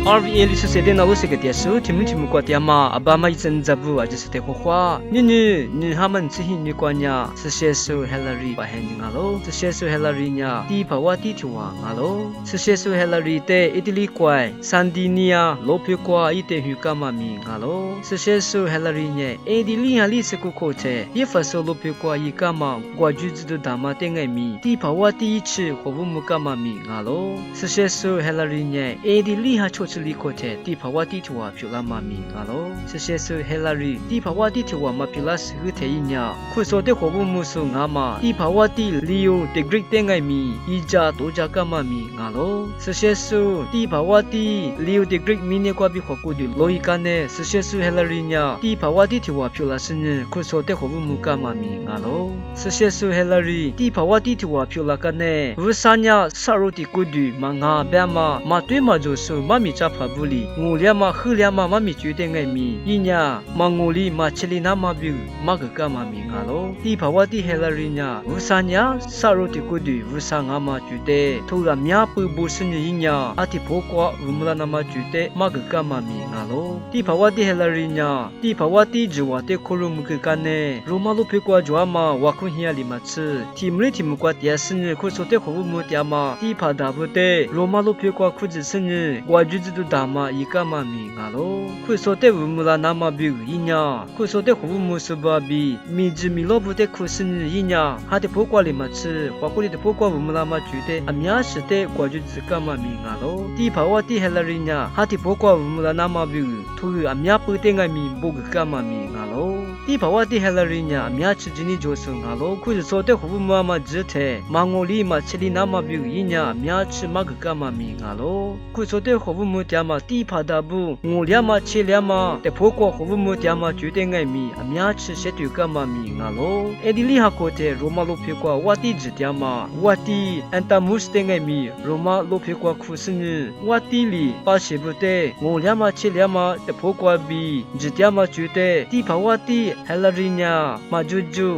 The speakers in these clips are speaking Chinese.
RVA 里是谁的那路是个电视，听不过电嘛？阿爸妈一阵子不，就是得火花。你他们之前你管呀，是写手 Hillary 把喊你啊喽，是写手 Hillary 呀，第把我第two啊喽，是写手 Hillary 的意大利怪，三地尼亚罗皮瓜一点鱼干嘛咪啊喽，是写手 Hillary 呢，意大利啊历史古口车，一发手罗皮瓜一干嘛，我就知道大妈点爱咪，第把我第一次和我们干嘛咪啊喽，是写手 Hillary 呢，意大利哈出去里口车，第把我第two啊漂亮嘛咪啊喽，是写手 Hillary 第把我第two啊嘛漂亮是个体呀，可说的和我们说啊嘛，第把我第Leo the Great 点爱咪，一家多家干嘛咪啊喽，是写手第把我第Leo the Great 明年过比和过的罗伊干呢，是写手 Hillary 呀，第把我第two啊漂亮是呢，可说的和我们干嘛咪啊喽，是写手 Hillary 第把我第two啊漂亮干呢，乌山呀沙罗的过的嘛啊别嘛嘛对嘛就是嘛咪扎帕布里，我俩嘛喝俩嘛嘛咪决定爱咪，一呀嘛我里嘛吃里那嘛比嘛个干嘛咪啊喽，第把我第 Hillary 呀，乌山呀沙罗的过的乌山啊嘛决定，突然呀不不是你一呀，阿提婆瓜乌木拉那嘛决定嘛个干嘛咪啊喽，第把我第 Hillary 呀，第把我第就话的可鲁木个干呢，罗马路皮瓜就嘛我看下里嘛吃，提姆里提姆瓜第是呢，可说的和我们家嘛，第把大不得，罗马路皮瓜可只是呢，我就知道大嘛一干嘛咪啊喽，可说的乌木拉那嘛比一呀，可说的和我们是巴比，米子米罗不得可是呢一呀，哈的婆瓜里嘛吃，我这里的婆瓜乌木拉嘛觉得，阿米亚是的，我就知干嘛咪啊喽，第把我第 Hillary 呀，哈的婆瓜乌木拉那嘛比，突阿米亚不得爱咪不个干嘛咪啊喽，第把我第 Hillary 呀，阿米亚吃今年就是啊喽，可是说的和我们嘛只太，嘛我里嘛吃里那嘛比一呀，阿米亚吃嘛个干嘛咪啊喽，可说的和我们家嘛第把大不，我俩嘛吃俩嘛，的婆瓜和我们家嘛决定爱咪，阿米亚吃些对干嘛咪啊喽，哎的里哈过的罗马路皮瓜我的只点嘛，我的安达姆斯的爱咪，罗马路皮瓜苦是呢，我的里把些不得，我俩嘛吃俩嘛，的婆瓜比只点嘛觉得，第把我的 Hillary 呀，嘛就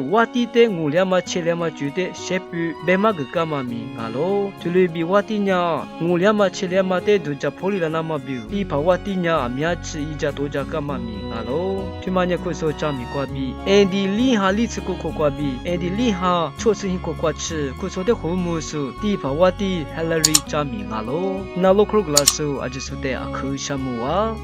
我的我俩嘛吃俩嘛觉得些不别嘛个干嘛咪啊喽，就类比我的呀，我俩嘛吃俩嘛的都叫破里了那么比，第把我的呀，米亚吃一家多家干嘛咪啊喽，就嘛呢可说讲咪瓜比，哎的里哈里吃过瓜比，哎的里哈确实很瓜吃，可说的和睦说，第把我的 Hillary 讲咪啊喽，那罗克格拉说，阿就说的阿克什么啊。